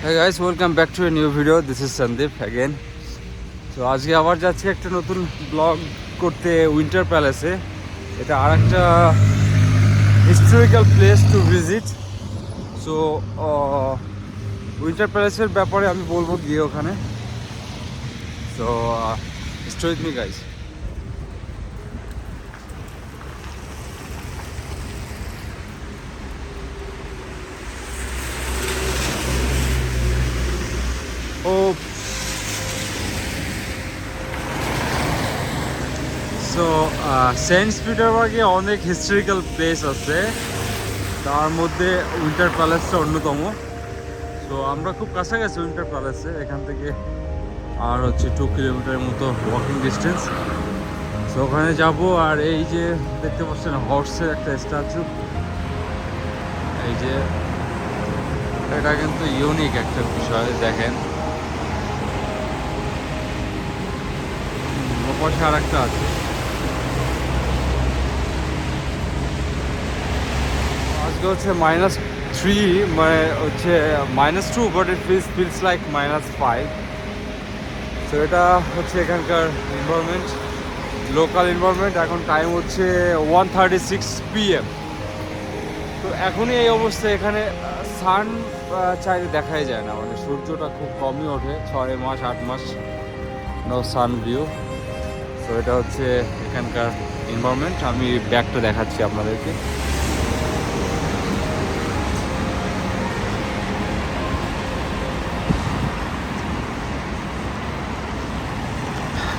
Hey guys, welcome back to a new video. This is Sandeep again. So আজকে আবার যাচ্ছি একটা নতুন ব্লগ করতে উইন্টার প্যালেসে। এটা আরেকটা historical place to visit. So winter প্যালেসের ব্যাপারে আমি বলবো গিয়ে ওখানে। So stay with me guys. So saint পিটারবার্গে অনেক হিস্টোরিক্যাল প্লেস আছে, তার মধ্যে উইন্টার প্যালেসটা অন্যতম। সো আমরা খুব কাছাকাছি উইন্টার প্যালেসে, এখান থেকে আর হচ্ছে 2 কিলোমিটারের মতো ওয়াকিং ডিস্টেন্স। সো ওখানে যাব। আর এই যে দেখতে পাচ্ছেন হর্সের একটা স্ট্যাচু, এই যে এটা কিন্তু ইউনিক একটা বিষয়। দেখেন ওপাশে আর একটা আছে। আজকে হচ্ছে -3, মানে হচ্ছে -2, বাট ইট ফিলস লাইক -5। তো এটা হচ্ছে এখানকার এনভায়রনমেন্ট, লোকাল এনভায়রনমেন্ট। এখন টাইম হচ্ছে 1:36 PM। তো এখনই এই অবস্থা। এখানে সান চাইলে দেখাই যায় না, মানে সূর্যটা খুব কমই ওঠে, 6 মাস 8 মাস নো সান ভিউ। তো এটা হচ্ছে এখানকার এনভায়রনমেন্ট। আমি ব্যাগটা দেখাচ্ছি আপনাদেরকে।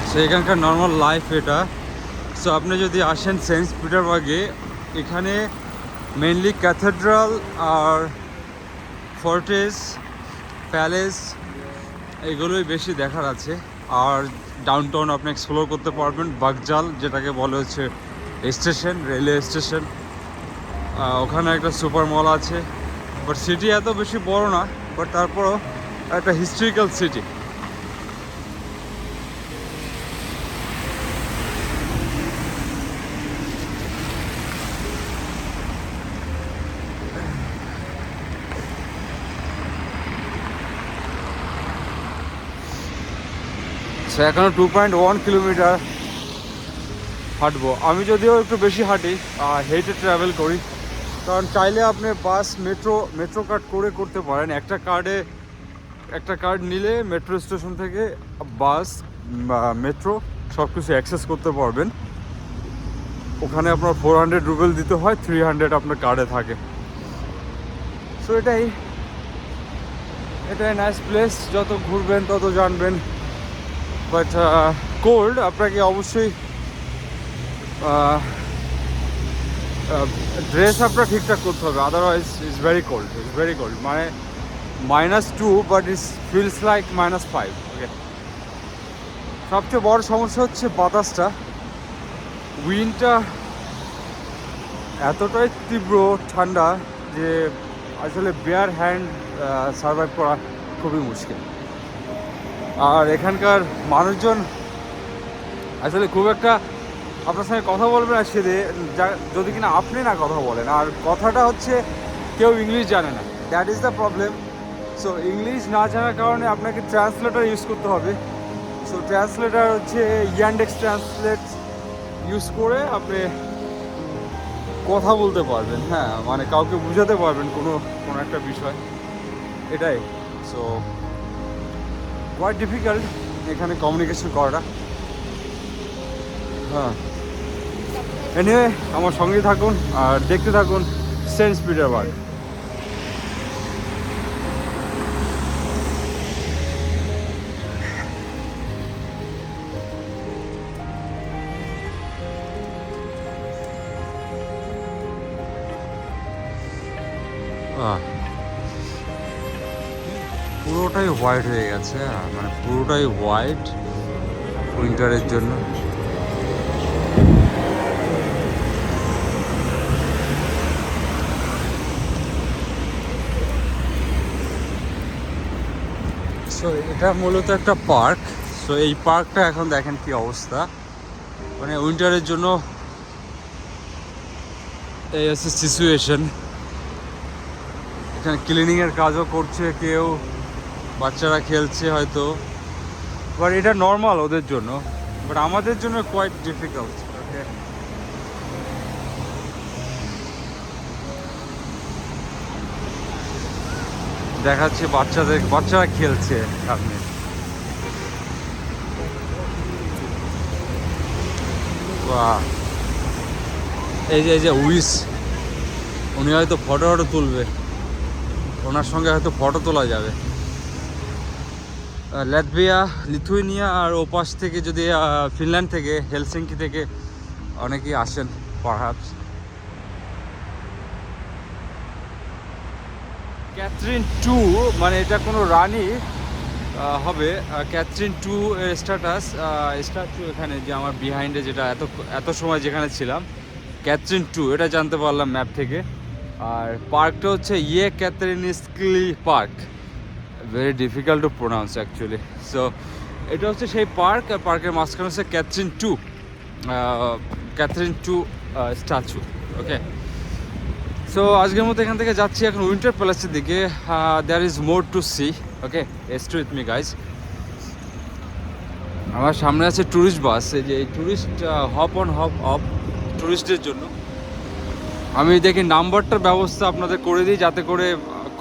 সো এখানকার নর্মাল লাইফ এটা। সো আপনি যদি আসেন সেন্ট পিটারবার্গে, এখানে মেনলি ক্যাথেড্রাল আর ফোর্টেস, প্যালেস এগুলোই বেশি দেখার আছে। আর ডাউনটাউন আপনি এক্সপ্লোর করতে পারবেন। বাগজাল যেটাকে বলে হচ্ছে স্টেশন, রেলওয়ে স্টেশন, ওখানে একটা সুপার মল আছে। বাট সিটি এত বেশি বড় না, বাট তারপরও একটা হিস্ট্রিক্যাল সিটি। সো এখনও 2.1 কিলোমিটার হাঁটবো। আমি যদিও একটু বেশি হাঁটি, হেঁটে ট্রাভেল করি, কারণ চাইলে আপনি বাস, মেট্রো কার্ড করতে পারেন। একটা কার্ড নিলে মেট্রো স্টেশন থেকে বাস বা মেট্রো সব কিছু অ্যাক্সেস করতে পারবেন। ওখানে আপনার 400 রুবেল দিতে হয়, 300 আপনার কার্ডে থাকে। সো এটাই নাইস প্লেস। যত ঘুরবেন তত জানবেন। বাট কোল্ড, আপনাকে অবশ্যই ড্রেস আপনার ঠিকঠাক করতে হবে, আদারওয়াইজ ইটস ভেরি কোল্ড। মানে -2, বাট ইটস ফিলস লাইক -5। ওকে, সবচেয়ে বড় সমস্যা হচ্ছে বাতাসটা। উইন্ডটা এতটাই তীব্র ঠান্ডা যে আসলে বেয়ার হ্যান্ড সার্ভাইভ করা খুবই মুশকিল। আর এখানকার মানুষজন আসলে খুব একটা আপনার সঙ্গে কথা বলবে না সে, যদি কিনা আপনি না কথা বলেন। আর কথাটা হচ্ছে কেউ ইংলিশ জানে না, that is the problem. So English না জানার কারণে আপনাকে ট্রান্সলেটর ইউজ করতে হবে। সো ট্রান্সলেটর হচ্ছে ইয়ান্ডেক্স ট্রান্সলেট ইউজ করে আপনি কথা বলতে পারবেন। হ্যাঁ, মানে কাউকে বুঝাতে পারবেন কোনো একটা বিষয়, এটাই। সো কোয়াইট ডিফিকাল্ট এখানে কমিউনিকেশন করাটা। হ্যাঁ, এনিওয়ে আমার সঙ্গে থাকুন আর দেখতে থাকুন সেন্ট পিটারবার্গ। পুরোটাই হোয়াইট হয়ে গেছে, মানে পুরোটাই হোয়াইট উইন্টারের জন্য। সো এটা মূলত একটা পার্ক। সো এই পার্কটা এখন দেখেন কি অবস্থা, মানে উইন্টারের জন্য এই হচ্ছে সিচুয়েশন। এখানে ক্লিনিংয়ের কাজও করছে কেউ, বাচ্চারা খেলছে হয়তো, বাট এটা নর্মাল ওদের জন্য, বাট আমাদের জন্য কোয়াইট ডিফিকাল্ট। ওকে, দেখাচ্ছে বাচ্চারা খেলছে সামনে। বাহ, এই যে উইস, উনি হয়তো ফটো তুলবে, ওনার সঙ্গে হয়তো ফটো তোলা যাবে। ল্যাটভিয়া, লিথুয়েনিয়া আর ওপাশ থেকে যদি ফিনল্যান্ড থেকে, হেলসিঙ্কি থেকে অনেকেই আসেন পারহ্যাপস। ক্যাথরিন 2, মানে এটা কোনো রানী হবে। ক্যাথরিন 2 এর স্ট্যাচু এখানে যে আমার বিহাইন্ডে, যেটা এত সময় যেখানে ছিলাম, ক্যাথরিন 2 এটা জানতে পারলাম ম্যাপ থেকে। আর পার্কটা হচ্ছে Catherinski park, very difficult to pronounce actually. So এটা হচ্ছে সেই পার্ক, আর পার্কের মাঝখানে হচ্ছে ক্যাথরিন 2 স্ট্যাচু। ওকে, সো আজকের মতো এখান থেকে যাচ্ছি এখন উইন্টার প্যালেসের দিকে। There is more to see. Okay, stay with me guys. আমার সামনে আছে ট্যুরিস্ট বাস, এই যে tourist hop on hop off ট্যুরিস্টদের জন্য। আমি দেখি নাম্বারটার ব্যবস্থা আপনাদের করে দিই, যাতে করে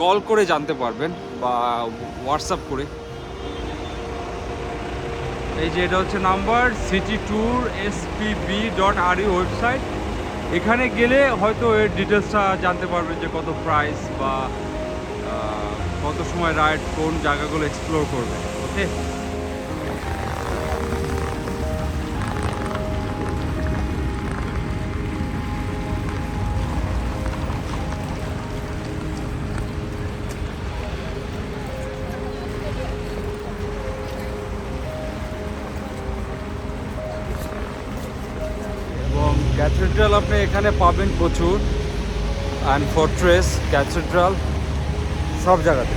কল করে জানতে পারবেন বা হোয়াটসঅ্যাপ করে। এই যে এটা হচ্ছে নাম্বার, citytour.spb.ru ওয়েবসাইট। এখানে গেলে হয়তো এর ডিটেলসটা জানতে পারবেন, যে কত প্রাইস বা কত সময় রাইড, কোন জায়গাগুলো এক্সপ্লোর করবে। ওকে, এবং ক্যাথেড্রাল আপনি এখানে পাবেন প্রচুর, অ্যান্ড ফোর্ট্রেস, ক্যাথেড্রাল সব জায়গাতে।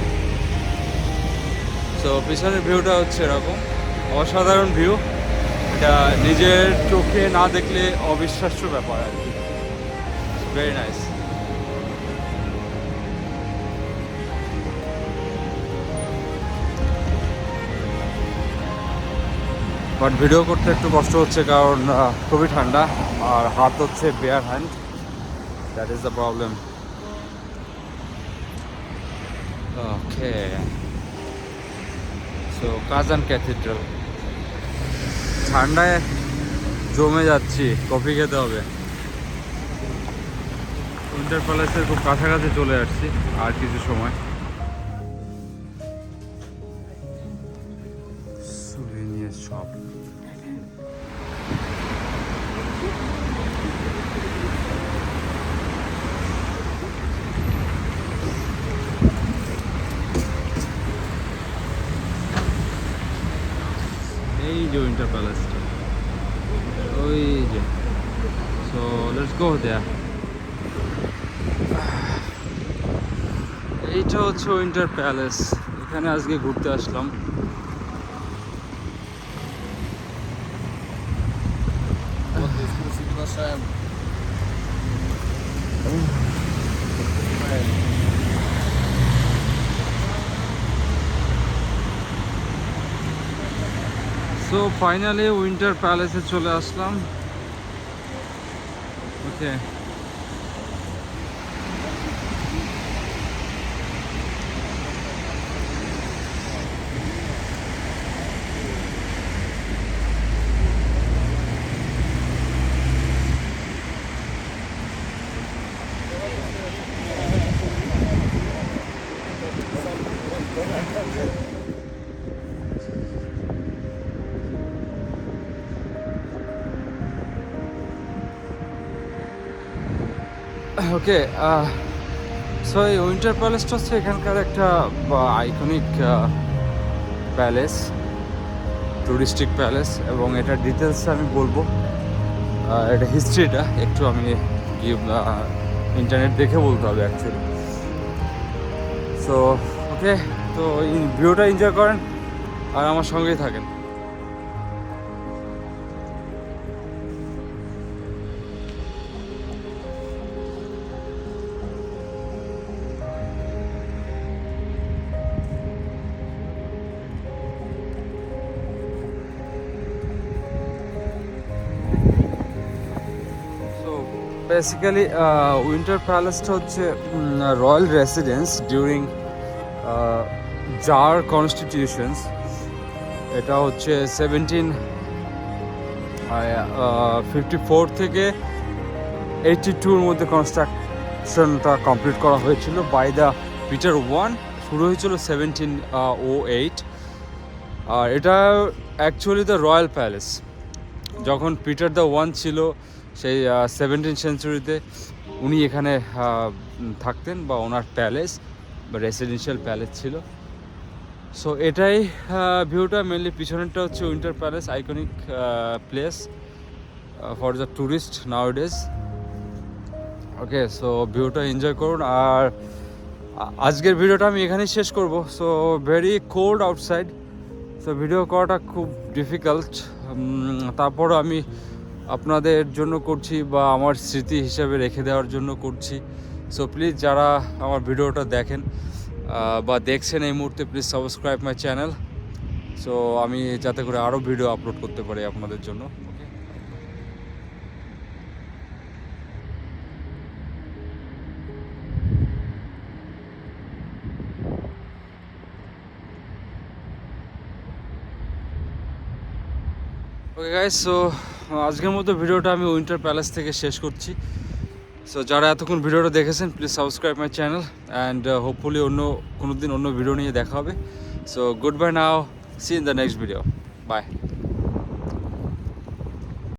সো পিছনের ভিউটা হচ্ছে এরকম, অসাধারণ ভিউ। এটা নিজের চোখে না দেখলে অবিশ্বাস্য ব্যাপার আর কি। Very nice. বাট ভিডিও করতে একটু কষ্ট হচ্ছে, কারণ খুবই ঠান্ডা, আর হাত হচ্ছে bare hand, that is the problem. Okay, so Kazan cathedral, ঠান্ডায় জমে যাচ্ছি, কফি খেতে হবে। উইন্টার প্যালেসের খুব কাছাকাছি চলে আসছি, আর কিছু সময়। সুভিনিয়ার শপ, এই যে উইন্টার প্যালেসটা, ওই যে। সো লেটস গো দেয়ার। এইটা হচ্ছে উইন্টার প্যালেস, এখানে আজকে ঘুরতে আসলাম। সো ফাইনালি উইন্টার প্যালেসে চলে আসলাম। ওকে, ওকে, সো এই উইন্টার প্যালেসটা হচ্ছে এখানকার একটা আইকনিক প্যালেস, টুরিস্টিক প্যালেস, এবং এটার ডিটেলস আমি বলবো। এটা হিস্ট্রিটা একটু আমি ইন্টারনেট দেখে বলতে হবে অ্যাকচুয়ালি। সো ওকে, তো এই ভিডিওটা এনজয় করেন আর আমার সঙ্গেই থাকেন। বেসিক্যালি উইন্টার প্যালেসটা হচ্ছে royal residence during tsar constitutions. এটা হচ্ছে 1754 থেকে 82-র মধ্যে কনস্ট্রাকশনটা কমপ্লিট করা হয়েছিল বাই দ্য পিটার ওয়ান। শুরু হয়েছিল 1708। আর এটা অ্যাকচুয়ালি দ্য রয়্যাল প্যালেস। যখন পিটার দ্য ওয়ান ছিল সেই 17th সেঞ্চুরিতে, উনি এখানে থাকতেন, বা ওনার প্যালেস বা রেসিডেন্সিয়াল প্যালেস ছিল। সো এটাই ভিউটা মেনলি। পিছনেরটা হচ্ছে winter palace, iconic place for the tourist nowadays. Okay, so ভিউটা এনজয় করুন। আর আজকের ভিডিওটা আমি এখানেই শেষ করব। So very cold outside, so video করাটা খুব ডিফিকাল্ট। তারপরও আমি আপনাদের জন্য করছি, বা আমার স্মৃতি হিসাবে রেখে দেওয়ার জন্য করছি। সো প্লিজ যারা আমার ভিডিওটা দেখেন বা দেখছেন এই মুহূর্তে, please subscribe my channel, so আমি যাতে করে আরও ভিডিও আপলোড করতে পারি আপনাদের জন্য। ওকে গাইস, সো আজকের মতো ভিডিওটা আমি উইন্টার প্যালেস থেকে শেষ করছি। সো যারা এতক্ষণ ভিডিওটা দেখেছেন, please subscribe my channel, and hopefully অন্য কোনো দিন অন্য ভিডিও নিয়ে দেখা হবে। So good bye now, see in the next video, by.